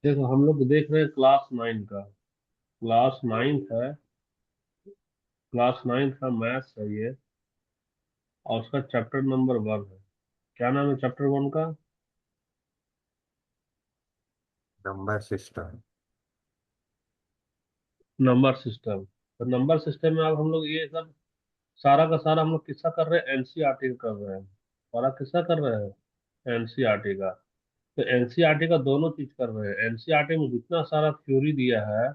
देखो हम लोग देख रहे हैं क्लास 9 का। क्लास 9th है। क्लास 9th का मैथ्स है ये। और उसका चैप्टर नंबर 1 है। क्या नाम है चैप्टर 1 का? Number system. Number system. तो नंबर सिस्टम में अब हम लोग ये सब सारा का सारा हम लोग किस्सा कर रहे हैं, एनसीईआरटी का कर रहे हैं। सारा किस्सा कर रहे हैं एनसीईआरटी का। तो एनसीईआरटी का दोनों चीज कर रहे हैं। एनसीईआरटी में जितना सारा थ्योरी दिया है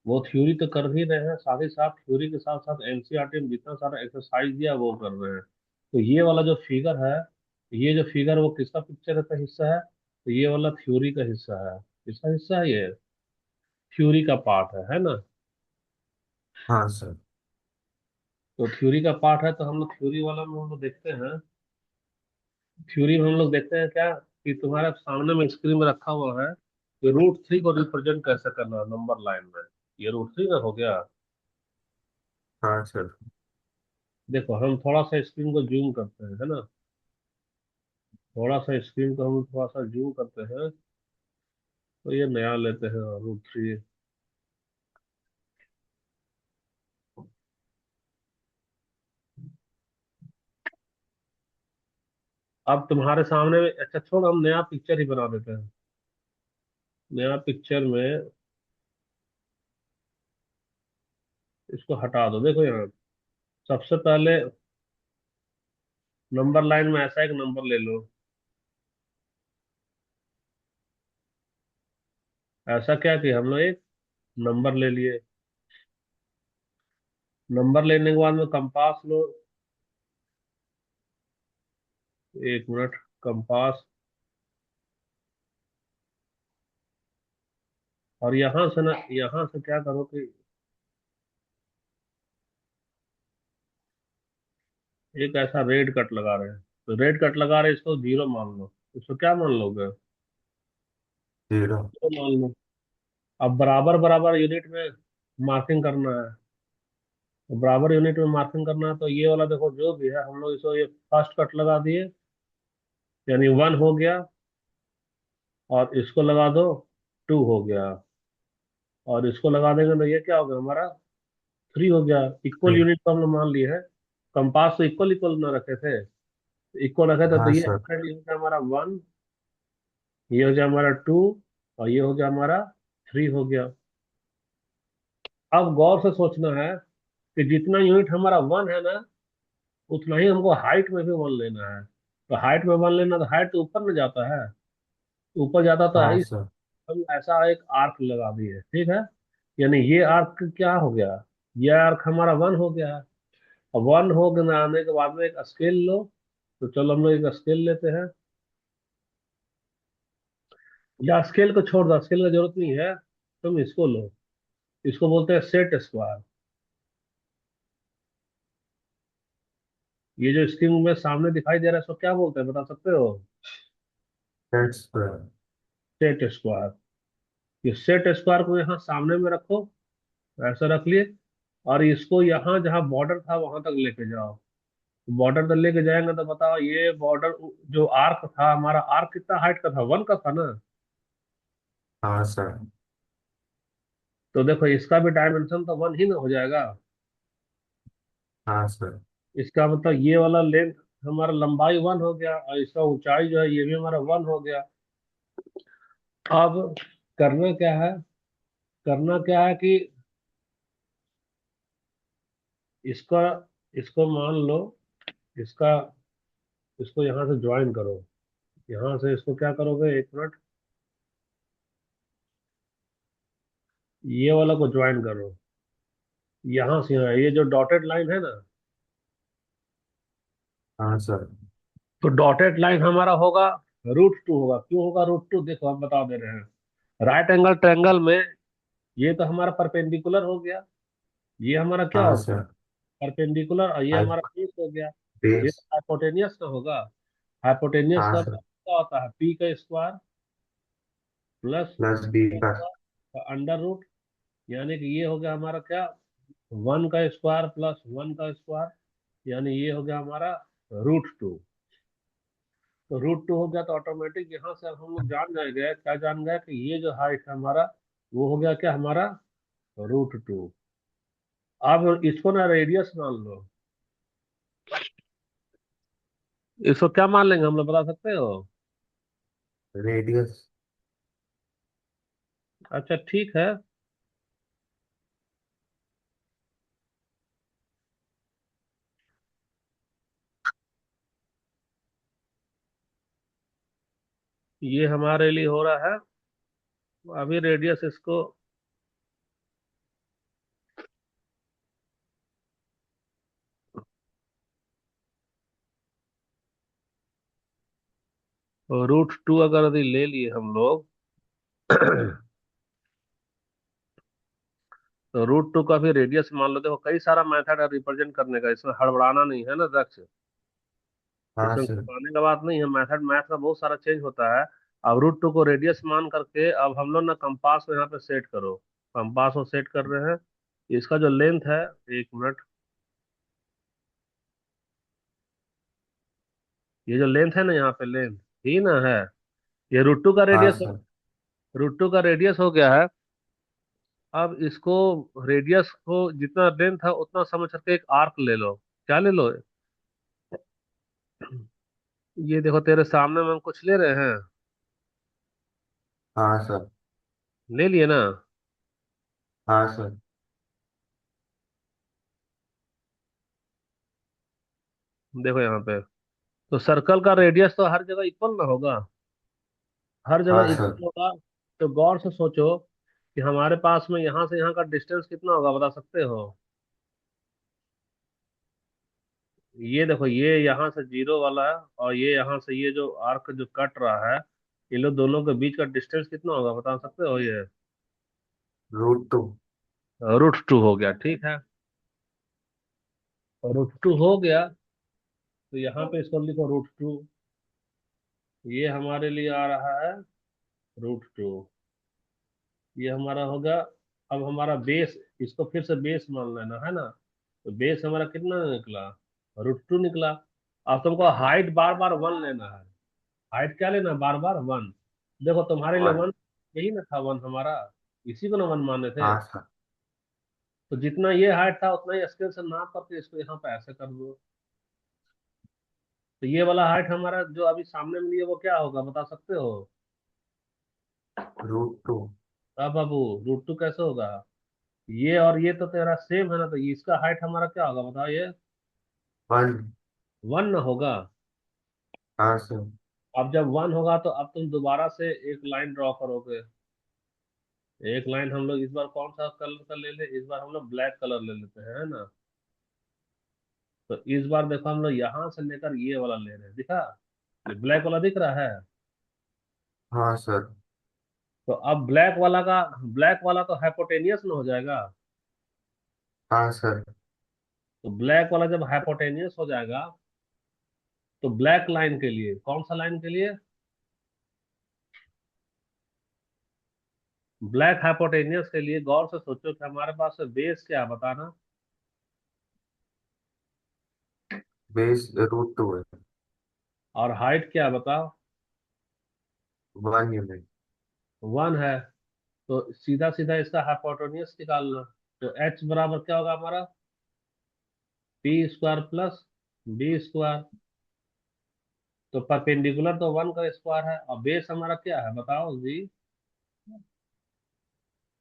वो थ्योरी तो कर ही रहे हैं, साथ ही साथ थ्योरी के साथ साथ एनसीईआरटी में जितना सारा एक्सरसाइज दिया है वो कर रहे हैं। तो ये वाला जो फिगर है, ये जो फिगर वो किसका पिक्चर का हिस्सा है? तो ये वाला थ्योरी का हिस्सा है। किसका हिस्सा है ये? थ्योरी का पार्ट है ना? हाँ सर। तो थ्योरी का पार्ट है तो हम लोग थ्योरी वाला में हम लोग देखते हैं। थ्योरी में हम लोग देखते हैं क्या कि तुम्हारे सामने में स्क्रीन में रखा हुआ है कि रूट 3 को रिप्रेजेंट कैसे करना है नंबर लाइन में। ये रूट 3 का हो गया। हाँ सर। देखो हम थोड़ा सा स्क्रीन को जूम करते हैं, है ना? थोड़ा सा स्क्रीन को हम थोड़ा सा जूम करते हैं। तो ये नया लेते हैं रूट 3। अब तुम्हारे सामने में, अच्छा छोड़, हम नया पिक्चर ही बना देते हैं। नया पिक्चर में इसको हटा दो। देखो यहाँ सबसे पहले नंबर लाइन में ऐसा एक नंबर ले लो। ऐसा क्या कि हम लोग एक नंबर ले लिए। नंबर लेने के बाद में कंपास लो। एक मिनट। कंपास। और यहाँ से ना, यहाँ से क्या करो कि एक ऐसा रेड कट लगा रहे हैं। तो रेड कट लगा रहे हैं, इसको 0 मान लो। इसको क्या मान लोगे? जीरो। 0 मान लो। अब बराबर बराबर यूनिट में मार्किंग करना है। तो बराबर यूनिट में मार्किंग करना है तो ये वाला देखो जो भी है हम लोग इसको ये फर्स्ट कट लगा दिए, यानी 1 हो गया। और इसको लगा दो, 2 हो गया। और इसको लगा देंगे तो ये क्या हो गया हमारा? 3 हो गया। इक्वल यूनिट को हम लोग मान लिए हैं। कंपास तो इक्वल इक्वल ना रखे थे। इक्वल रखे थे तो हाँ ये सर। ये हो गया हमारा 1। ये हो गया हमारा 2। और ये हो गया हमारा 3 हो गया। अब गौर से सोचना है कि जितना यूनिट हमारा 1 है ना, उतना ही हमको हाइट में भी 1 लेना है। तो हाइट में 1 लेना, तो हाइट तो ऊपर में जाता है। ऊपर जाता तो हाँ है। सर। हम ऐसा एक आर्क लगा दिए, ठीक है। यानी ये आर्क क्या हो गया? ये आर्क हमारा 1 हो गया है। अब 1 हो गया आने के बाद में एक स्केल लो। तो चलो हम लोग एक स्केल लेते हैं। या स्केल को छोड़ दो, स्केल की जरूरत नहीं है। तुम इसको लो। इसको बोलते हैं सेट स्क्वायर। ये जो स्क्रीन में सामने दिखाई दे रहा है इसको क्या बोलते हैं, बता सकते हो? That's square. Set square. ये सेट स्क्वायर को यहाँ सामने में रखो। ऐसा रख लिए। और इसको यहाँ जहाँ बॉर्डर था वहां तक लेके जाओ। बॉर्डर तक लेके जाएंगे तो बताओ ये बॉर्डर जो आर्क था हमारा, आर्क कितना हाइट का था? 1 का था ना? हाँ सर। तो देखो इसका भी डायमेंशन तो 1 ही ना हो जाएगा। हाँ सर। इसका मतलब ये वाला लेंथ, हमारा लंबाई 1 हो गया और इसका ऊंचाई जो है ये भी हमारा 1 हो गया। अब करना क्या है? करना क्या है कि इसका, इसको मान लो, इसका, इसको यहाँ से ज्वाइन करो। यहाँ से इसको क्या करोगे, एक मिनट। ये वाला को ज्वाइन करो। यहाँ से यहाँ ये जो डॉटेड लाइन है ना, हाँ सर। तो डॉटेड लाइन हमारा होगा √2 होगा। क्यों होगा √2? देखो हम बता दे रहे हैं। राइट एंगल ट्रायंगल में ये तो हमारा परपेंडिकुलर हो गया। ये हमारा क्या हाँ हो गया? सर। परपेंडिकुलर। और ये हाइप। हमारा बेस हो गया। ये बेस। हाइपोटेनियस का होगा। हाइपोटेनियस हाँ का सर। क्या होता है? पी का स्क्वायर प्लस प्लस बी का। Under root. यानी कि ये हो गया हमारा क्या? 1 का स्क्वायर प्लस 1 का स्क्वायर। यानी ये हो गया हमारा √2। तो रूट 2 हो गया, तो ऑटोमेटिक यहाँ से अब हम लोग जान जाएंगे, क्या जान गए कि ये जो हाइट है हमारा, वो हो गया क्या हमारा, रूट 2। अब इसको ना रेडियस मान लो। इसको क्या मान लेंगे हम लोग, बता सकते हो? रेडियस। अच्छा ठीक है। ये हमारे लिए हो रहा है, अभी रेडियस इसको रूट 2 अगर यदि ले लिए हम लोग तो रूट 2 का भी रेडियस मान लो। देखो कई सारा मेथड है रिप्रेजेंट करने का, इसमें हड़बड़ाना नहीं है ना दक्ष। हाँ इसमें सर। घबराने का बात नहीं है, मेथड मैथ का बहुत सारा चेंज होता है। अब रूट 2 को रेडियस मान करके अब हम लोग ना कंपास को यहाँ पे सेट करो। कंपास को सेट कर रहे हैं। इसका जो लेंथ है, 1 मिनट, ये जो लेंथ है ना यहाँ पे लेंथ ही ना है, ये रूट 2 का हाँ रेडियस, सर। रूट 2 का रेडियस हो गया है। अब इसको रेडियस को जितना लेंथ है उतना समझ करके एक आर्क ले लो। क्या ले लो? ये देखो तेरे सामने में हम कुछ ले रहे हैं। हाँ सर। ले लिए ना? हाँ सर। देखो यहाँ पे, तो सर्कल का रेडियस तो हर जगह इक्वल ना होगा, हर हाँ जगह सर। इक्वल होगा। तो गौर से सोचो कि हमारे पास में यहाँ से यहाँ का डिस्टेंस कितना होगा, बता सकते हो? ये देखो, ये यहाँ से जीरो वाला है, और ये यहाँ से ये जो आर्क जो कट रहा है, इन लोग दोनों के बीच का डिस्टेंस कितना होगा, बता सकते हो ये? रूट 2। रूट 2 हो गया, ठीक है। और रूट 2 हो गया, तो यहाँ पे इसको लिखो रूट 2। ये हमारे लिए आ रहा है रूट 2। ये हमारा होगा। अब हमारा बेस, इसको फिर से बेस मान लेना है ना। तो बेस हमारा कितना निकला, रूट 2 निकला। अब तुमको हाइट बार बार 1 लेना है। हाइट क्या लेना, बार बार 1। देखो तुम्हारे लिए 1 वन। यही ना था, 1 हमारा, इसी को ना 1 माने थे। हाँ सर। तो जितना ये हाइट था उतना ही स्केल से नाप करके इसको यहाँ पे ऐसे कर दो। तो ये वाला हाइट हमारा जो अभी सामने में लिए वो क्या होगा, बता सकते हो? रूट 2। अब बाबू, रूट 2 कैसे होगा? ये और ये तो तेरा सेम है ना, तो इसका हाइट हमारा क्या होगा बताओ ये? वन। 1 ना होगा। हाँ सर। अब जब 1 होगा तो अब तुम दोबारा से एक लाइन ड्रॉ करोगे। एक लाइन हम लोग इस बार कौन सा कलर का ले ले, इस बार हम लोग ब्लैक कलर ले लेते हैं, है ना। तो इस बार देखो हम लोग यहाँ से लेकर ये वाला ले रहे हैं, दिखा? ब्लैक वाला दिख रहा है। हाँ सर। तो अब ब्लैक वाला का, ब्लैक वाला तो हाइपोटेनियस में हो जाएगा। हाँ सर। तो ब्लैक वाला जब हाइपोटेनियस हो जाएगा, तो ब्लैक लाइन के लिए, कौन सा लाइन के लिए, ब्लैक हाइपोटेनियस के लिए गौर से सोचो कि हमारे पास बेस क्या है, बताना। बेस रूट 2 है। और हाइट क्या है बताओ? 1 यूनिट। 1 है। तो सीधा सीधा इसका हाइपोटेन्यूज निकालना। तो एच बराबर क्या होगा हमारा, p² प्लस b²। तो परपेंडिकुलर तो 1 का स्क्वायर है, और बेस हमारा क्या है बताओ जी,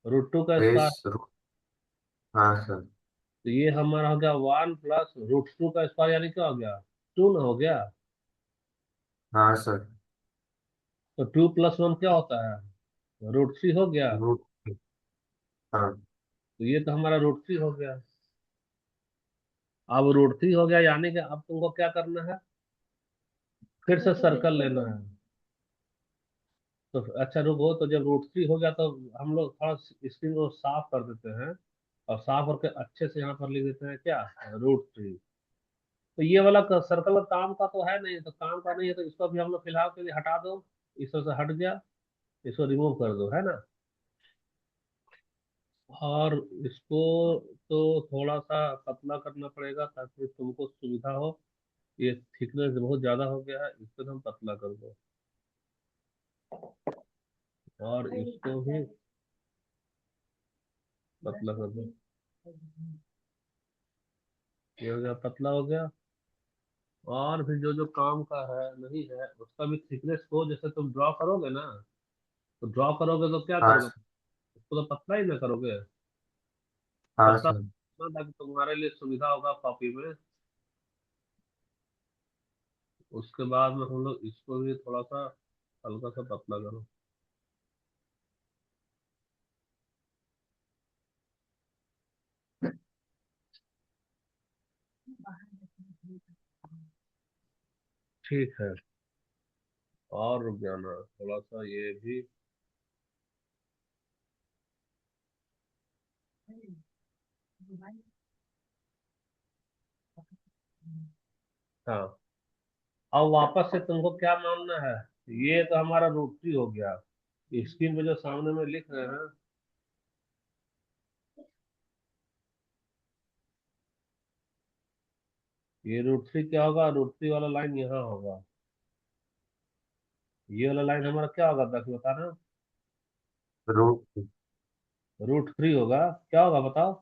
रूट 2 का बेस स्क्वायर। रूट। हाँ सर। तो ये हमारा हो गया 1 प्लस रूट 2 का स्क्वायर, यानी क्या हो गया, 2 ना हो गया। हाँ सर। तो 2 + 1 क्या होता है, रूट 3 हो गया। रूट। हाँ। तो ये तो हमारा रूट 3 हो गया। अब रूट 3 हो गया, यानी कि अब तुमको क्या करना है, फिर से सर्कल लेना है। तो अच्छा रुको, तो जब रूट 3 हो गया तो हम लोग थोड़ा स्क्रीन को साफ कर देते हैं, और साफ करके अच्छे से यहाँ पर लिख देते हैं क्या, रूट 3। तो ये वाला सर्कल काम का तो है नहीं, तो काम का नहीं है, तो इसको भी हम लोग फिलहाल के लिए हटा दो। इसमें से हट गया, इसको रिमूव कर दो, है ना। और इसको तो थोड़ा सा पतला करना पड़ेगा ताकि तुमको सुविधा हो। ये थिकनेस बहुत ज्यादा हो गया है, इसको तो हम पतला कर दो। और इसको भी पतला कर दो। ये हो गया, पतला हो गया। और भी जो जो काम का है नहीं है उसका भी थिकनेस को, जैसे तुम ड्रॉ करोगे ना, तो ड्रॉ करोगे तो क्या हाँ करोगे, उसको तो पतला ही ना करोगे। हाँ पतला सर। ताकि तुम्हारे लिए सुविधा होगा कॉपी में। उसके बाद में हम लोग इसको भी थोड़ा सा हल्का सा पतला करो। ठीक है। और रुक जाना थोड़ा सा, ये भी। हाँ। अब वापस से तुमको क्या मानना है। ये तो हमारा रूट 3 हो गया। स्क्रीन पे जो सामने में लिख रहे हैं, ये रूट 3 क्या होगा, रूट 3 वाला लाइन यहाँ होगा। ये वाला लाइन हमारा क्या होगा, दस बताना। रूट रूट 3 होगा। क्या होगा बताओ।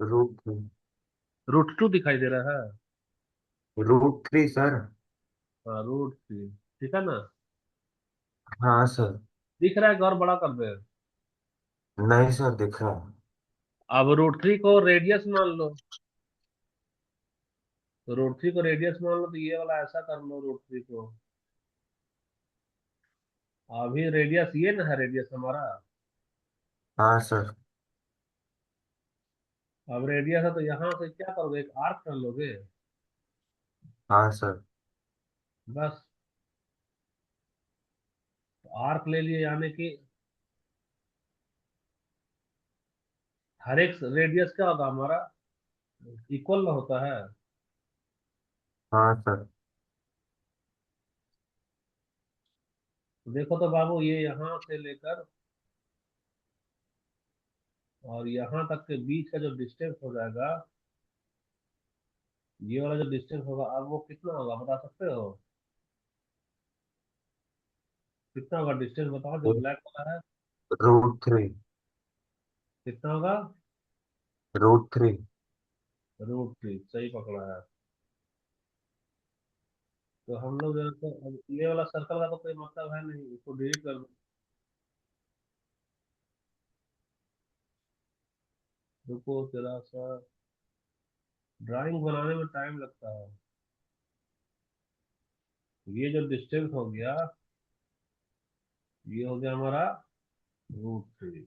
रूट रूट 2 दिखाई दे रहा है। Root 3 sir. हाँ, रूट 3। ठीक है ना। हाँ सर। दिख रहा है कि और बड़ा कर दे। नहीं सर, दिख रहा है। अब रूट 3 को रेडियस मान लो। तो रूट 3 को रेडियस मान लो, तो ये वाला ऐसा कर लो रूट 3 को। अभी रेडियस ये ना है, रेडियस हमारा। हाँ सर। अब रेडियस है तो यहाँ से क्या करोगे, एक आर्क कर लोगे। हाँ सर। बस। आर्क ले लिए, यानी कि हर एक रेडियस क्या होगा हमारा, इक्वल ना होता है। हाँ सर। तो देखो तो बाबू, ये यहाँ से लेकर और यहाँ तक के बीच का जो डिस्टेंस हो जाएगा, ये वाला जो डिस्टेंस होगा, अब वो कितना होगा बता सकते हो। कितना होगा डिस्टेंस बताओ, जो ब्लैक वाला है। रूट 3। कितना होगा। रूट 3। रूट 3 सही पकड़ा है। तो हम लोग जो है तो अब ये वाला सर्कल का तो कोई मतलब है नहीं, इसको डिलीट कर दो। रुको जरा सा, ड्राइंग बनाने में टाइम लगता है। ये जो डिस्टेंस हो गया, ये हो गया हमारा रूट 3।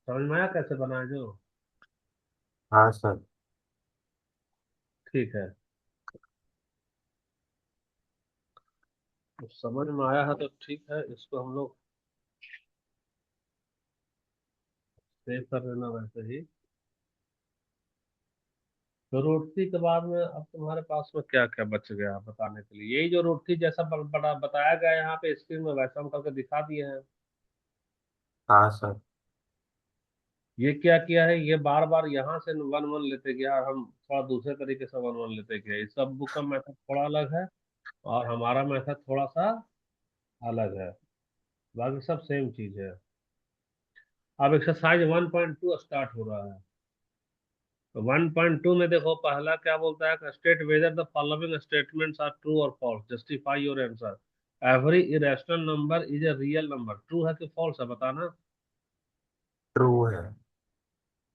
समझ में आया कैसे बनाए जो। हाँ सर। ठीक है। तो समझ में आया है तो ठीक है, इसको हम लोग सेव कर लेना वैसे ही। तो रूट 3 के बाद में अब तुम्हारे पास में क्या क्या बच गया बताने के लिए, यही जो रूट 3 जैसा बड़ा बताया गया है यहाँ पे स्क्रीन में, वैसा हम करके दिखा दिए हैं। हाँ सर। ये क्या किया है, ये बार बार यहाँ से वन वन लेते गया और हम थोड़ा दूसरे तरीके से वन वन लेते गए। इस सब बुक का मेथड थोड़ा अलग है और हमारा मेथड थोड़ा सा अलग है। बाकी सब सेम चीज है। अब एक्सरसाइज 1.2 स्टार्ट हो रहा है। तो 1.2 में देखो, पहला क्या बोलता है, state whether the following statements are true और false, justify your answer. Every irrational number is a real number, true है कि फॉल्स है बताना। ट्रू है।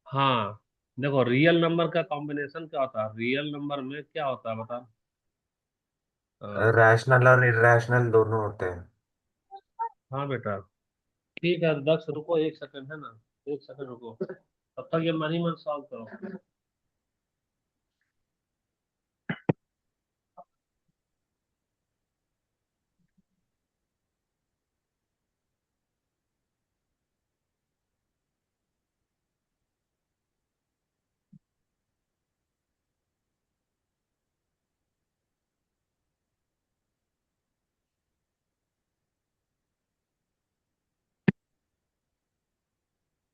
हाँ। देखो, रियल नंबर का कॉम्बिनेशन क्या होता है, रियल नंबर में क्या होता है बता। हाँ। रैशनल और इरेशनल दोनों होते हैं। हाँ बेटा। ठीक है दक्ष, रुको 1 सेकंड, है ना। 1 सेकंड रुको, तब तक ये मन ही मन सॉल्व करो।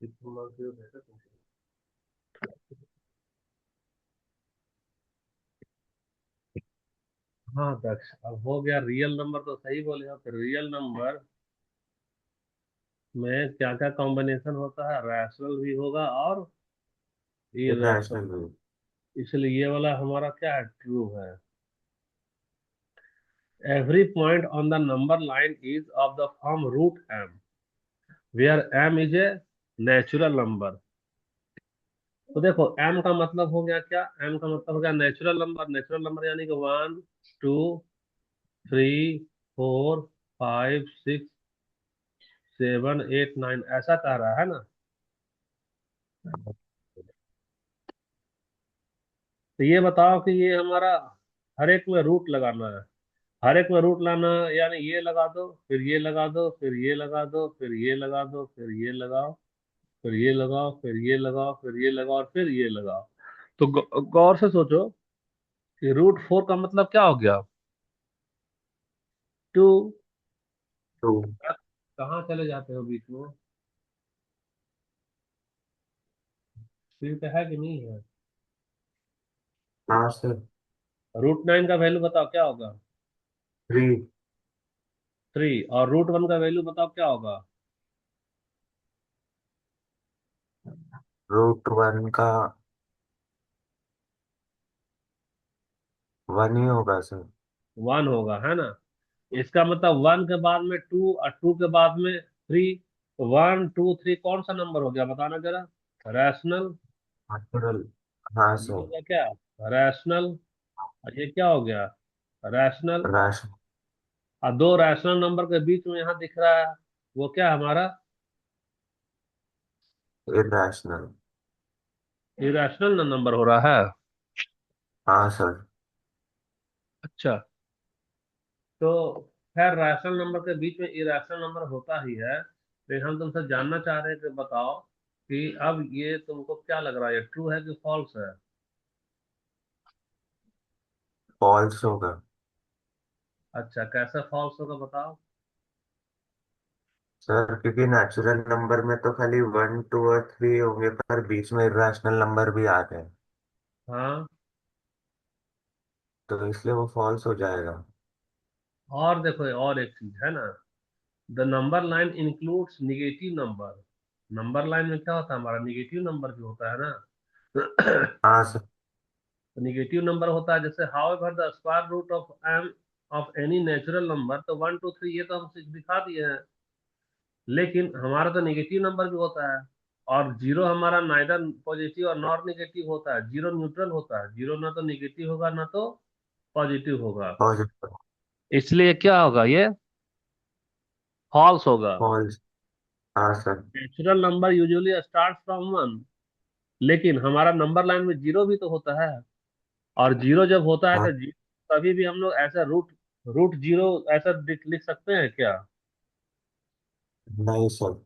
इतना क्यों भेजा तुमको? हाँ दक्ष, अब हो गया रियल नंबर तो सही बोले हो, फिर रियल नंबर में क्या क्या कॉम्बिनेशन होता है, रैशनल भी होगा और इरेशनल। इरेशनल भी। इसलिए ये वाला हमारा क्या है, ट्रू है। Every point on the number line is of the form root M, where M is a natural number. तो देखो एम का मतलब हो गया क्या, एम का मतलब हो गया नेचुरल नंबर। नेचुरल नंबर यानी कि 1, 2, 3, 4, 5, 6, 7, 8, 9 ऐसा कह रहा है ना। तो ये बताओ कि ये हमारा हर एक में रूट लगाना है। हर एक में रूट लाना है, यानी ये लगा दो, फिर ये लगा दो, फिर ये लगा दो, फिर ये लगा दो, फिर ये लगाओ, फिर ये लगाओ, फिर ये लगाओ, फिर ये लगाओ और फिर ये लगाओ। तो गौर से सोचो कि √4 का मतलब क्या हो गया, 2। टू। कहाँ चले जाते हो बीच में, फिर है कि नहीं है। हाँ सर। √9 का वैल्यू बताओ क्या होगा, थ्री। 3। और √1 का वैल्यू बताओ क्या होगा। रूट वन का वन ही होगा सर। 1 होगा, है ना। इसका मतलब 1 के बाद में 2 और 2 के बाद में 3। 1, 2, 3 कौन सा नंबर हो गया बताना जरा, रैशनल। नेचुरल। हाँ ये हो सर। गया क्या, रैशनल। और ये क्या हो गया, रैशनल। रैशनल। और दो रैशनल नंबर के बीच में यहाँ दिख रहा है, वो क्या हमारा, इरेशनल। इरेशनल नंबर हो रहा है। हाँ सर। अच्छा, तो खैर रैशनल नंबर के बीच में इरेशनल नंबर होता ही है, लेकिन हम तुमसे जानना चाह रहे हैं कि बताओ कि अब ये तुमको क्या लग रहा है, ट्रू है कि फॉल्स है। फॉल्स होगा। अच्छा, कैसे फॉल्स होगा बताओ। सर क्योंकि नेचुरल नंबर में तो खाली वन टू और थ्री होंगे, पर बीच में इरेशनल नंबर भी आते हैं, हाँ, तो इसलिए वो फॉल्स हो जाएगा। और देखो और एक चीज है ना, the number line includes negative number. Number line में क्या होता है, हमारा निगेटिव नंबर भी होता है ना। हाँ सर। तो निगेटिव नंबर होता है, जैसे however the square root of M of any natural number, तो 1, 2, 3 ये तो हम दिखा दिए हैं। लेकिन हमारा तो निगेटिव नंबर भी होता है, और जीरो हमारा नाइदर पॉजिटिव और नॉट निगेटिव होता है, जीरो न्यूट्रल होता है, जीरो ना तो निगेटिव होगा ना तो पॉजिटिव होगा। पॉजिटिव। इसलिए क्या होगा, ये फॉल्स होगा। फॉल्स। हाँ sir. Natural number usually start from 1, लेकिन हमारा नंबर लाइन में जीरो भी तो होता है। और जीरो जब होता है हाँ। तो कभी भी हम लोग ऐसा रूट रूट जीरो ऐसा लिख सकते हैं क्या। नहीं सर।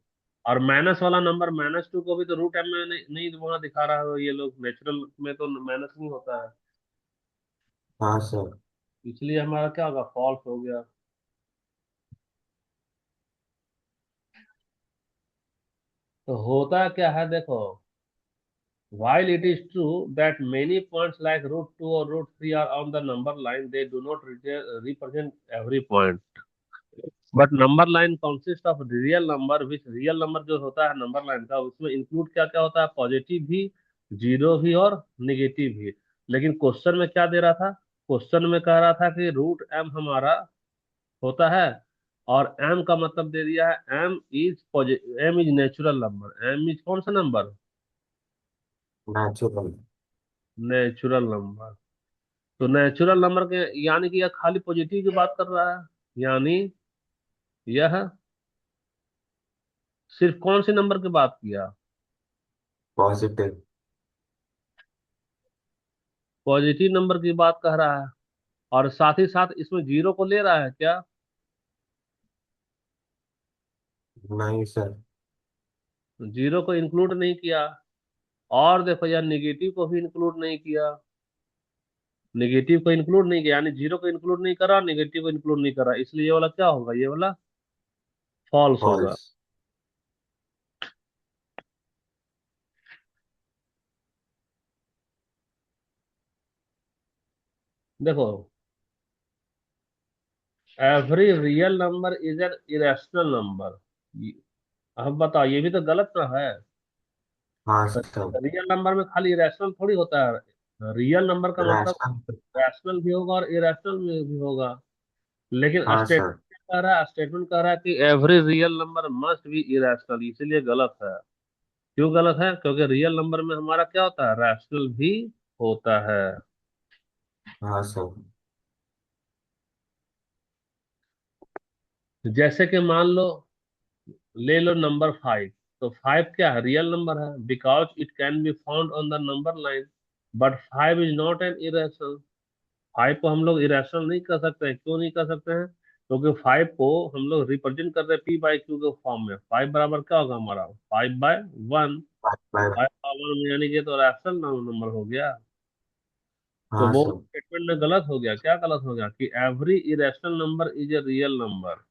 और माइनस वाला नंबर -2 को भी तो √m में नहीं वहां दिखा रहा है, ये लोग नेचुरल में तो माइनस नहीं होता है। हाँ सर। इसलिए हमारा क्या होगा, फॉल्स हो गया। तो होता क्या है देखो, while it is true that many points like √2 or √3 are on the number line, they do not represent every point. But number line consist of real number, which real number जो होता है नंबर लाइन का, उसमें include क्या क्या होता है, positive भी, जीरो भी और निगेटिव भी। लेकिन क्वेश्चन में क्या दे रहा था, क्वेश्चन में कह रहा था कि √m हमारा होता है, और m का मतलब दे दिया है m is natural number. m is कौन सा नंबर, नेचुरल। Natural number. तो नेचुरल नंबर के यानी कि यह खाली पॉजिटिव की बात कर रहा है, यानी यह सिर्फ कौन से नंबर की बात किया, पॉजिटिव। पॉजिटिव नंबर की बात कह रहा है। और साथ ही साथ इसमें जीरो को ले रहा है क्या, नहीं सर। जीरो को इंक्लूड नहीं किया। और देखो यार, निगेटिव को भी इंक्लूड नहीं किया, निगेटिव को इंक्लूड नहीं किया, यानी जीरो को इंक्लूड नहीं करा, निगेटिव को इंक्लूड नहीं करा, इसलिए ये वाला क्या होगा, ये वाला फॉल्स होगा। फॉल्स। देखो every real number is an irrational number. अब बताओ, ये भी तो गलत ना है। हाँ सर। रियल नंबर में खाली इरेशनल थोड़ी होता है, रियल नंबर का मतलब रैशनल। रैशनल भी होगा और इरेशनल भी होगा। लेकिन हाँ सर। स्टेटमेंट कह रहा है, स्टेटमेंट कह रहा है कि every real number must be irrational, इसीलिए गलत है। क्यों गलत है? क्योंकि रियल नंबर में हमारा क्या होता है, रैशनल भी होता है। हाँ सर। जैसे कि मान लो, ले लो नंबर 5। तो 5 क्या है, रियल नंबर है, because it can be found on the number line. But 5 is not an irrational. 5 को हम लोग इरेशनल नहीं कर सकते हैं। क्यों नहीं कर सकते हैं? क्योंकि 5 को हम लोग रिप्रेजेंट कर रहे हैं P/Q के फॉर्म में। 5 बराबर क्या होगा हमारा, 5/1। तो बाय। 5/1 यानी कि तो रैशनल नंबर हो गया। तो हाँ वो सर। स्टेटमेंट में गलत हो गया। क्या गलत हो गया? कि every irrational number is a real number.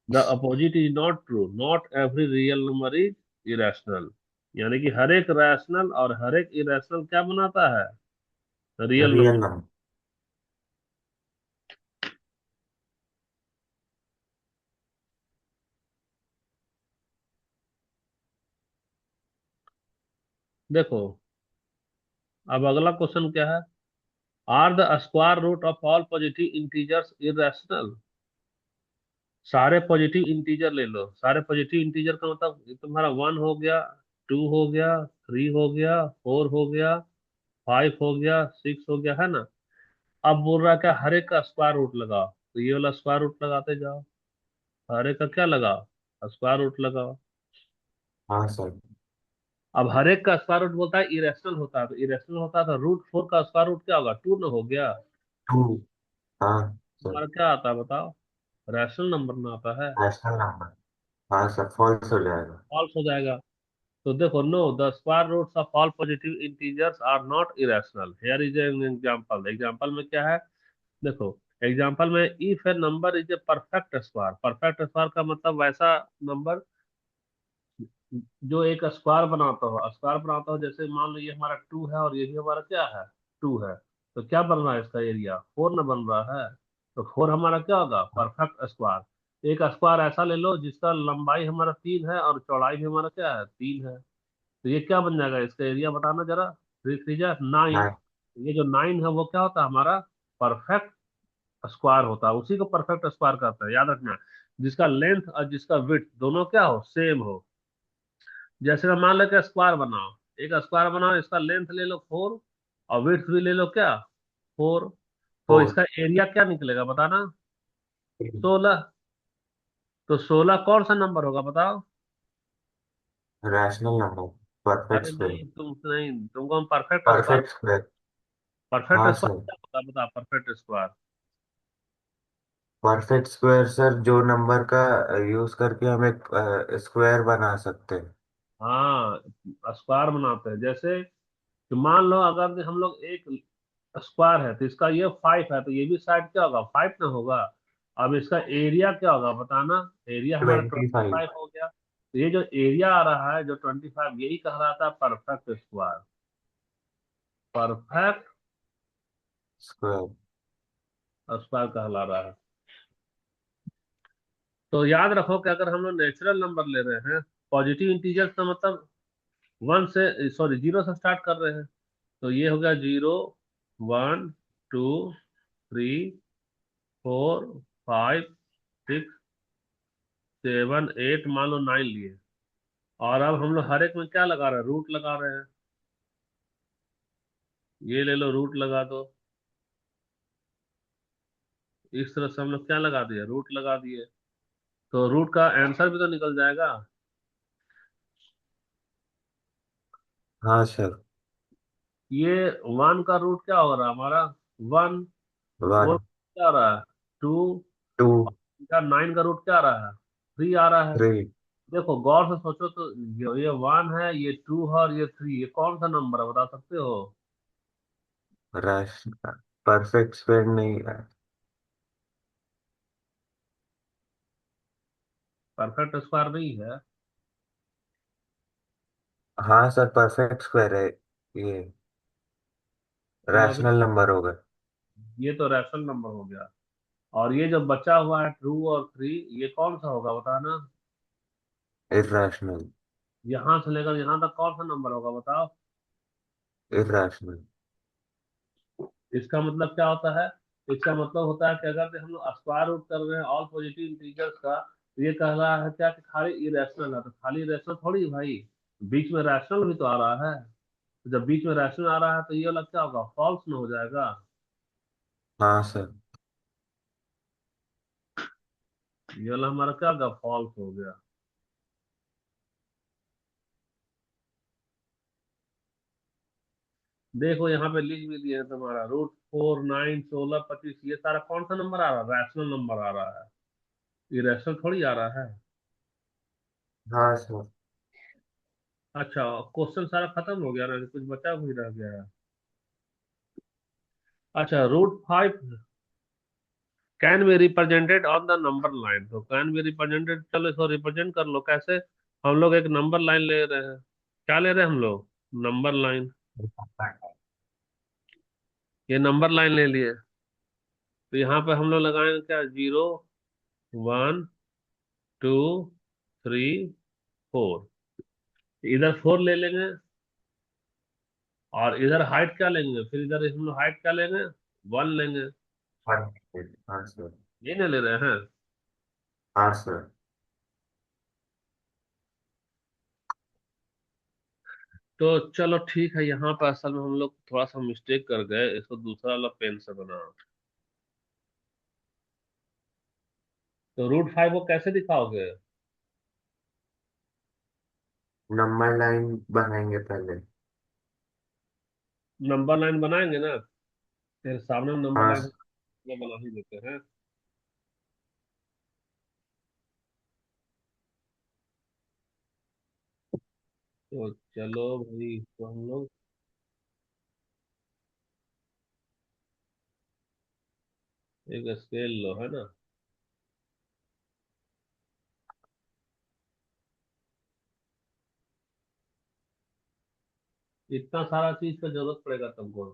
The opposite is not true, not every real number is irrational. यानी कि हर एक रैशनल और हर एक इरेशनल क्या बनाता है, रियल रियल नंबर। नंबर। देखो, अब अगला क्वेश्चन क्या है। Are the square root of all positive integers irrational. सारे पॉजिटिव इंटीजर ले लो। सारे पॉजिटिव इंटीजर का मतलब ये तुम्हारा 1 हो गया, 2 हो गया, 3 हो गया, 4 हो गया, 5 हो गया, 6 हो गया, है ना। अब बोल रहा है क्या, हर एक का स्क्वायर रूट लगाओ। तो ये वाला स्क्वायर रूट लगाते जाओ। हर एक का क्या लगाओ, स्क्वायर रूट लगाओ। हाँ सर। अब हर एक का स्क्वायर रूट बोलता है इरेशनल होता है, तो इरेशनल होता है तो रूट 4 का स्क्वायर रूट क्या होगा, 2 ना हो गया। टू। हाँ सर। हमारा क्या आता है बताओ, रैशनल नंबर में आता है। Rational number. हाँ सर, फॉल्स हो जाएगा। फॉल्स हो जाएगा। तो देखो, no the square roots of all positive integers are not irrational. Here is an example. Example में क्या है, देखो, एग्जांपल में if a number is a perfect square. Perfect square का मतलब वैसा नंबर जो एक स्क्वायर बनाता हो। स्क्वायर बनाता हो, जैसे मान लो ये हमारा 2 है और ये भी हमारा क्या है, 2 है। तो क्या बन रहा है इसका एरिया, 4 ना बन रहा है। तो 4 हमारा क्या होगा, परफेक्ट स्क्वायर। एक स्क्वायर ऐसा ले लो जिसका लंबाई हमारा 3 है और चौड़ाई भी हमारा क्या है, 3 है। तो ये क्या बन जाएगा, इसका एरिया बताना जरा। 3 3 जा 9। नाइन। ये जो 9 है वो क्या होता है हमारा, परफेक्ट स्क्वायर होता है। उसी को परफेक्ट स्क्वायर कहते हैं, याद रखना। जिसका लेंथ और जिसका विड्थ दोनों क्या हो, सेम हो। जैसे मैं मान लो कि स्क्वायर बनाओ, एक स्क्वायर बनाओ, इसका लेंथ ले लो 4 और विड्थ भी ले लो क्या, 4। तो फोर। इसका एरिया क्या निकलेगा बताना, 16। तो 16 कौन सा नंबर होगा बताओ। Rational number. परफेक्ट अरे स्क्वायर। नहीं, नहीं, तुमको हम perfect square. Perfect square. Perfect हाँ स्क्वायर सर। क्या होता है बता, perfect square. Perfect square sir, जो नंबर का यूज करके हम एक स्क्वायर बना सकते हैं। हाँ, स्क्वायर बनाते हैं। जैसे कि मान लो अगर हम लोग एक स्क्वायर है तो इसका ये 5 है, तो ये भी साइड क्या होगा, 5 ना होगा। अब इसका एरिया क्या होगा बताना। एरिया हमारा 25। 25 हो गया। तो ये जो एरिया आ रहा है जो 25, यही कहलाता है perfect square. Perfect square. Square कहला रहा है। तो याद रखो कि अगर हम लोग नेचुरल नंबर ले रहे हैं, पॉजिटिव इंटीजर का मतलब 1 से, सॉरी, 0 से स्टार्ट कर रहे हैं। तो ये हो गया 0, 1, 2, 3, 4, 5, 6, 7, 8, मान लो 9 लिए। और अब हम लोग हर एक में क्या लगा रहे हैं, रूट लगा रहे हैं। ये ले लो, रूट लगा दो। इस तरह से हम लोग क्या लगा दिए, रूट लगा दिए। तो रूट का आंसर भी तो निकल जाएगा। हाँ सर। ये 1 का रूट क्या हो रहा है हमारा, 1। वन। फोर क्या आ रहा है, 2। टू। क्या 9 का रूट क्या आ रहा है, 3 आ रहा है। थ्री। देखो गौर से सोचो तो, ये 1 है, ये 2 है और ये 3, ये कौन सा नंबर है बता सकते हो। रैश परफेक्ट स्क्वायर नहीं है। परफेक्ट स्क्वायर नहीं है। हाँ सर, परफेक्ट स्क्वायर है ये। तो अभी रैशनल नंबर होगा। ये तो रैशनल नंबर हो गया। और ये जो बचा हुआ है 2 और 3, ये कौन सा होगा बताना। इर्रेशनल। यहां से लेकर यहां तक कौन सा नंबर होगा बताओ। इर्रेशनल। इसका मतलब क्या होता है। इसका मतलब होता है कि अगर हम लोग स्क्वायर रूट कर रहे हैं ऑल पॉजिटिव इंटीजर्स का, तो ये कह रहा है क्या कि खाली इरेशनल है, तो खाली इरेशनल थोड़ी भाई, बीच में रैशनल भी तो आ रहा है। तो जब बीच में रैशनल आ रहा है तो ये वाला क्या होगा, फॉल्स में हो जाएगा। हाँ सर। ये वाला हमारा क्या होगा, फॉल्स हो गया। देखो यहाँ पे लिख भी दिया है तुम्हारा, √4 9 16 25, ये सारा कौन सा नंबर आ रहा है, रैशनल नंबर आ रहा है, इरेशनल थोड़ी आ रहा है। हाँ सर। अच्छा, क्वेश्चन सारा खत्म हो गया ना, कुछ बचा भी रह गया है। अच्छा, √5 can be represented on the number line, तो कैन बी रिप्रेजेंटेड, चलो इसको रिप्रेजेंट कर लो कैसे। हम लोग एक नंबर लाइन ले रहे हैं, क्या ले रहे हैं हम लोग, नंबर लाइन। ये नंबर लाइन ले लिए, तो यहाँ पे हम लोग लगाएंगे क्या, 0 1 2 3 4, इधर 4 ले लेंगे, और इधर हाइट क्या लेंगे, फिर इधर हम लोग हाइट क्या लेंगे, 1 लेंगे। हाँ सर। ये ना ले रहे हैं। हाँ सर। तो चलो ठीक है, यहाँ पर असल में हम लोग थोड़ा सा मिस्टेक कर गए, इसको दूसरा वाला पेन से बना। तो √5 को कैसे दिखाओगे। नंबर लाइन बनाएंगे पहले। नंबर लाइन बनाएंगे ना, फिर सामने नंबर हाँ लाइन बना ही देते हैं। तो चलो भाई, तो हम लोग एक स्केल लो है ना। इतना सारा चीज का जरूरत पड़ेगा तुमको।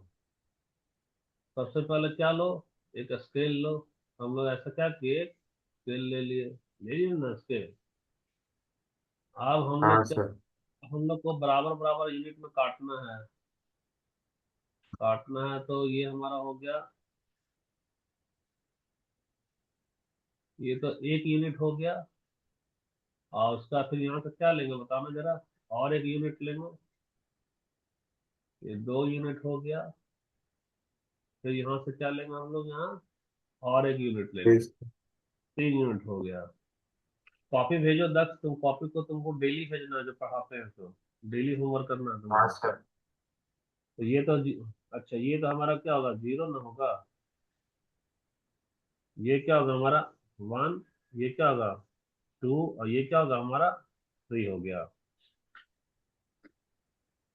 सबसे पहले क्या लो, एक स्केल लो। हम लोग ऐसा क्या किए, स्केल ले लिए ना स्केल। अब हाँ सर। हम लोग को बराबर बराबर यूनिट में काटना है। काटना है तो ये हमारा हो गया, ये तो 1 यूनिट हो गया। और उसका फिर यहाँ से क्या लेंगे बताना जरा, और 1 यूनिट लेंगे, ये 2 यूनिट हो गया। फिर यहाँ से क्या लेंगे हम लोग, यहाँ और 1 यूनिट लेंगे, प्लीज। 3 यूनिट हो गया। कॉपी भेजो दक्ष, तुम कॉपी को तुमको डेली भेजना है, जो पढ़ाते हैं तो डेली होमवर्क करना है हाँ तुमको। सर। तो ये तो अच्छा, ये तो हमारा क्या होगा, 0 ना होगा। ये क्या होगा हमारा, 1। ये क्या होगा, 2। और ये क्या होगा हमारा, 3 हो गया।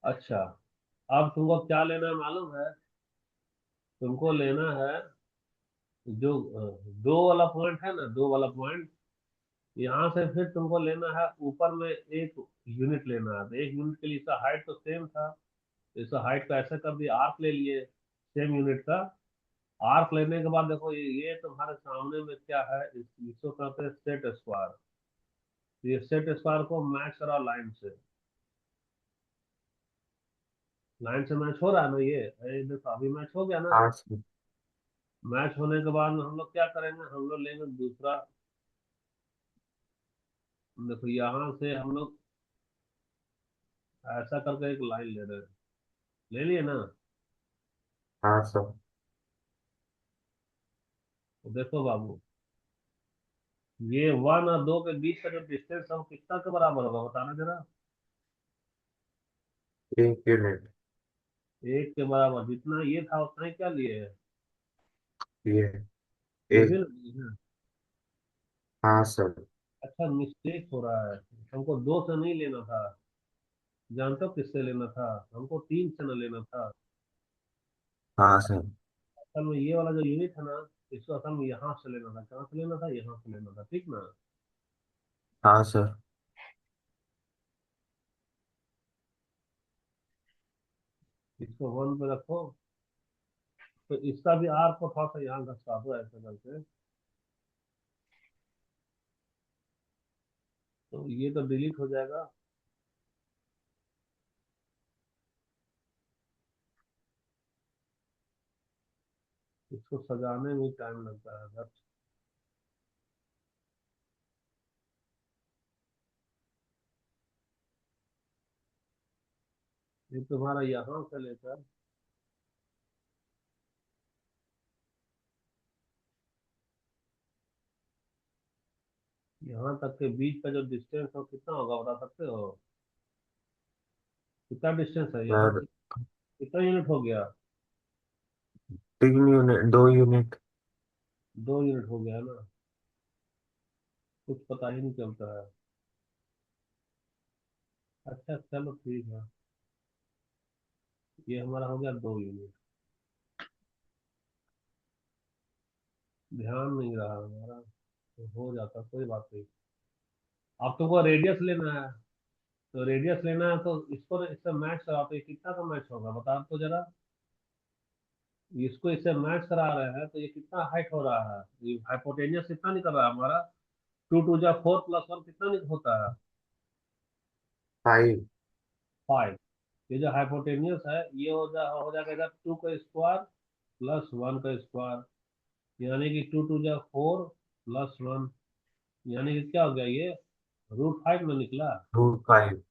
अच्छा, अब तुमको क्या लेना है मालूम है, तुमको लेना है जो दो वाला पॉइंट है ना, दो वाला पॉइंट, यहाँ से फिर तुमको लेना है ऊपर में 1 यूनिट लेना है। तो 1 यूनिट के लिए इसका हाइट तो सेम था, तो इसका हाइट का ऐसा कर दिया, आर्क ले लिए सेम यूनिट का। आर्क लेने के बाद देखो, ये तुम्हारे सामने में क्या है, इसको कहते हैं सेट स्क्वायर। ये सेट स्क्वायर को मैच करा लाइन से, लाइन से मैच हो रहा है ना, ये देखो अभी मैच हो गया ना। हाँ सर। मैच होने के बाद में हम लोग क्या करेंगे, हम लोग लेंगे दूसरा। देखो यहाँ से हम लोग ऐसा करके एक लाइन ले रहे हैं, ले लिए ना। हाँ सर। तो देखो बाबू, ये 1 और 2 के बीच का जो डिस्टेंस है वो कितना के बराबर होगा बताना जरा। 1 यूनिट। 1 के बराबर, जितना ये था उतना ही क्या लिए है, ये ये भी एक। लिए है। हाँ सर। अच्छा, मिस्टेक हो रहा है, हमको 2 से नहीं लेना था। जानते हो किससे लेना था, हमको 3 से न लेना था। हाँ सर। असल में ये वाला जो यूनिट है ना, इसको असल में यहाँ से लेना था, कहाँ से लेना था, यहाँ से लेना था, ठीक ना। हाँ सर। इसको 1 पे रखो। तो इसका भी आर को थोड़ा सा यहाँ घसका दो ऐसे करके। तो ये तो डिलीट हो जाएगा। इसको सजाने में टाइम लगता है सर। ये तुम्हारा यहाँ से लेकर यहाँ तक के बीच का जो डिस्टेंस हो कितना होगा बता सकते हो? कितना डिस्टेंस है यहाँ सर से? कितना यूनिट हो गया? 3 यूनिट, 2 यूनिट। 2 यूनिट हो गया ना। कुछ पता ही नहीं चलता है। अच्छा चलो ठीक है। ये हमारा हो गया 2 यूनिट। ध्यान नहीं रहा हमारा, तो हो जाता, कोई बात नहीं। अब तुमको रेडियस लेना है। तो रेडियस लेना है तो इसको इससे मैच करा, तो ये कितना का मैच होगा बता तो जरा। इसको इससे मैच करा रहे हैं तो ये कितना हाइट हो रहा है? ये हाइपोटेनियस कितना निकल रहा है हमारा? 2 2 जा 4 + 1 कितना होता है? 5। 5। ये जो हाइपोटेनियस है ये हो जाएगा इधर 2 का स्क्वायर +1 का स्क्वायर। यानी कि 2 2 जा 4 + 1। यानी कि क्या हो गया ये? √5 में निकला। √5।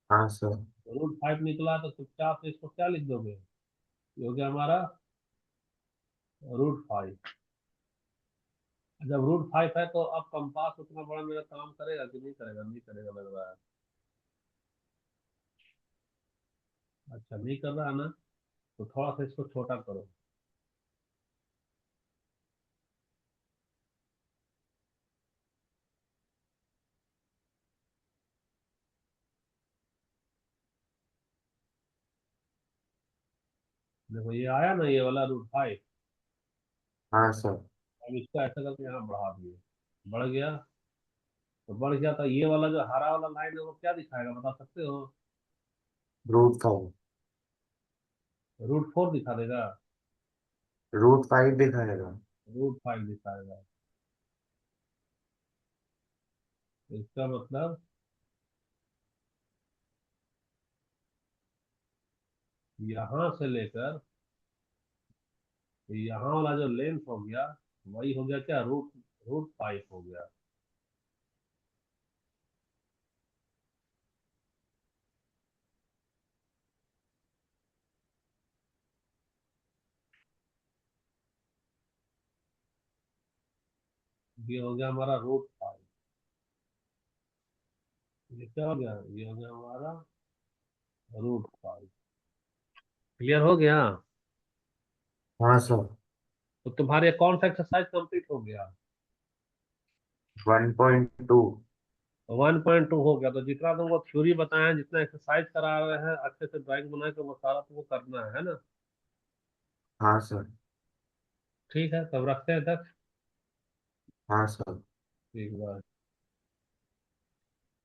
हाँ सर। √5 निकला तो चुपचाप से इसको क्या लिख दोगे? ये हो गया हमारा √5। जब √5 है तो अब कंपास उतना बड़ा मेरा काम करेगा कि नहीं करेगा? नहीं करेगा लग रहा है। अच्छा नहीं कर रहा है ना? तो थोड़ा सा इसको छोटा करो। देखो ये आया ना ये वाला √5। हाँ सर। अब इसको ऐसा करके यहाँ बढ़ा दिए। बढ़ गया। तो बढ़ गया तो ये वाला जो हरा वाला लाइन है वो क्या दिखाएगा बता सकते हो? √5। √4 दिखा देगा। √5 दिखाएगा। √5 दिखाएगा। तो इसका मतलब यहाँ से लेकर यहाँ वाला जो लेंथ हो गया वही हो गया क्या? √5 हो गया। ये हो गया हमारा √5। ये क्या हो गया? ये हो गया हमारा √5। क्लियर हो गया? हाँ सर। तो तुम्हारे कौन सा एक्सरसाइज कंप्लीट हो गया? 1.2। 1.2 हो गया। तो जितना तुमको थ्योरी बताया, जितना एक्सरसाइज करा रहे हैं, अच्छे से ड्राइंग बना के वो सारा तुमको करना है ना? हाँ सर। ठीक है तब रखते हैं तक। हाँ सर। ठीक है।